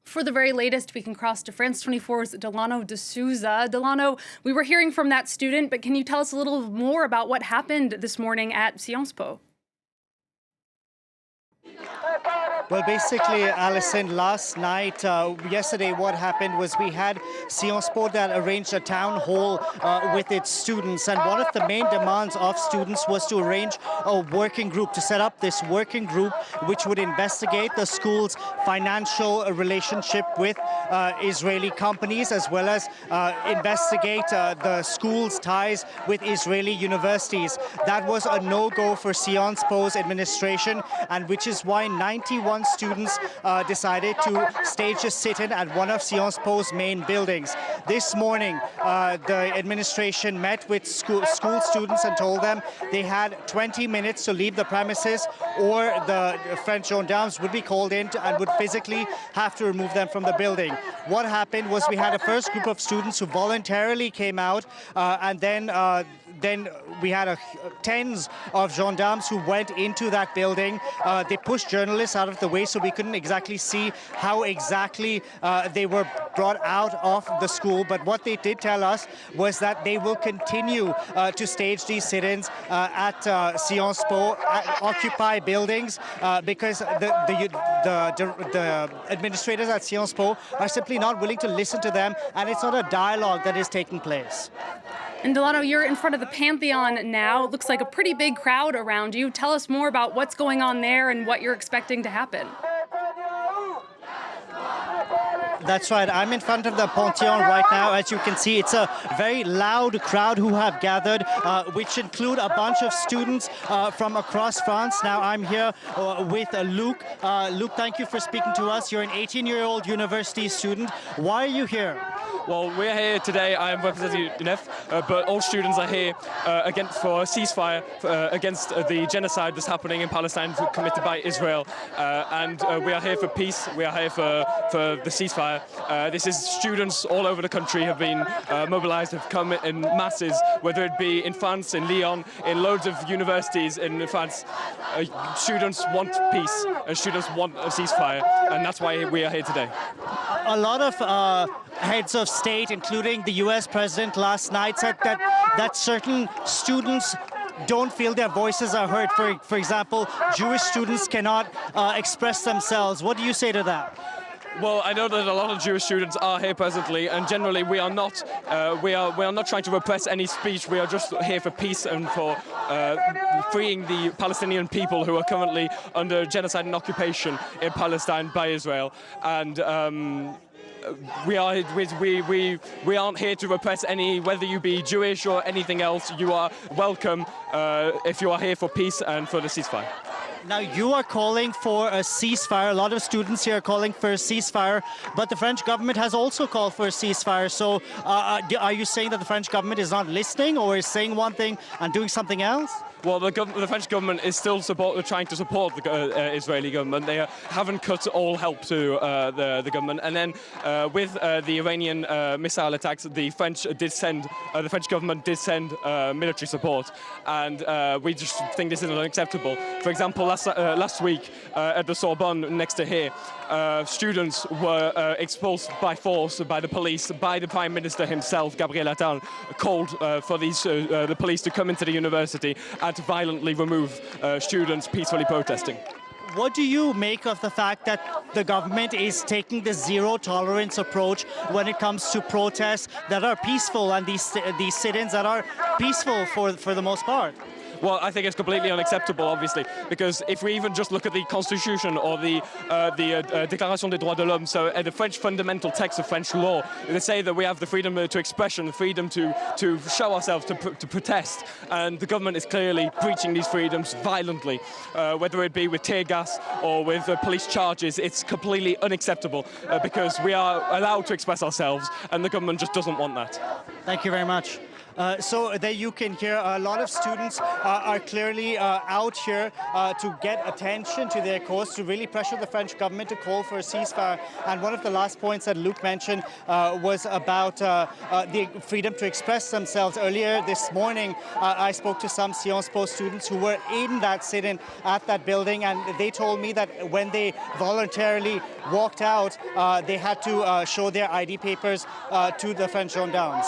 For the very latest, we can cross to France 24's Delano D'Souza. Delano, we were hearing from that student, but can you tell us a little more about what happened this morning at Sciences Po? Well, basically, Alison, last night, yesterday, what happened was we had Sciences Po that arranged a town hall with its students. And one of the main demands of students was to arrange a working group, to set up this working group which would investigate the school's financial relationship with Israeli companies, as well as investigate the school's ties with Israeli universities. That was a no-go for Sciences Po's administration, and which is why 91 students decided to stage a sit-in at one of Sciences Po's main buildings. This morning, the administration met with school students and told them they had 20 minutes to leave the premises, or the French gendarmes would be called in and would physically have to remove them from the building. What happened was we had a first group of students who voluntarily came out, and then we had tens of gendarmes who went into that building. They pushed journalists out of the way, so we couldn't exactly see how exactly they were brought out of the school. But what they did tell us was that they will continue to stage these sit-ins at Sciences Po, occupy buildings, because the administrators at Sciences Po are simply not willing to listen to them, and it's not a dialogue that is taking place. And Delano, you're in front of the Pantheon now. It looks like a pretty big crowd around you. Tell us more about what's going on there and what you're expecting to happen. That's right. I'm in front of the Panthéon right now. As you can see, it's a very loud crowd who have gathered, which include a bunch of students from across France. Now I'm here with Luc. Luc, thank you for speaking to us. You're an 18-year-old university student. Why are you here? Well, we're here today. I am representing UNEF, but all students are here for a ceasefire against the genocide that's happening in Palestine committed by Israel. And we are here for peace. We are here for the ceasefire. This is students all over the country have been mobilized, have come in masses, whether it be in France, in Lyon, in loads of universities in France. Students want peace, and students want a ceasefire, and that's why we are here today. A lot of heads of state, including the US president last night, said that certain students don't feel their voices are heard. For example, Jewish students cannot express themselves. What do you say to that? Well, I know that a lot of Jewish students are here presently, and generally we are not trying to repress any speech. We are just here for peace and for freeing the Palestinian people who are currently under genocide and occupation in Palestine by Israel. And we aren't here to repress any, whether you be Jewish or anything else. You are welcome if you are here for peace and for the ceasefire. Now, you are calling for a ceasefire. A lot of students here are calling for a ceasefire, but the French government has also called for a ceasefire. So are you saying that the French government is not listening, or is saying one thing and doing something else? Well, the French government is still trying to support the Israeli government. They haven't cut all help to the government. And then with the Iranian missile attacks, the French government did send military support, and we just think this is unacceptable. For example, last week at the Sorbonne next to here, students were expulsed by force by the police, by the Prime Minister himself, Gabriel Attal, called for the police to come into the university and to violently remove students peacefully protesting. What do you make of the fact that the government is taking the zero-tolerance approach when it comes to protests that are peaceful, and these sit-ins that are peaceful for the most part? Well, I think it's completely unacceptable, obviously, because if we even just look at the Constitution or the Déclaration des droits de l'homme, so the French fundamental text of French law, they say that we have the freedom to expression, the freedom to show ourselves, to protest, and the government is clearly breaching these freedoms violently, whether it be with tear gas or with police charges. It's completely unacceptable because we are allowed to express ourselves, and the government just doesn't want that. Thank you very much. So there you can hear a lot of students are clearly out here to get attention to their cause, to really pressure the French government to call for a ceasefire. And one of the last points that Luke mentioned was about the freedom to express themselves. Earlier this morning, I spoke to some Sciences Po students who were in that sit-in at that building, and they told me that when they voluntarily walked out, they had to show their ID papers to the French gendarmes.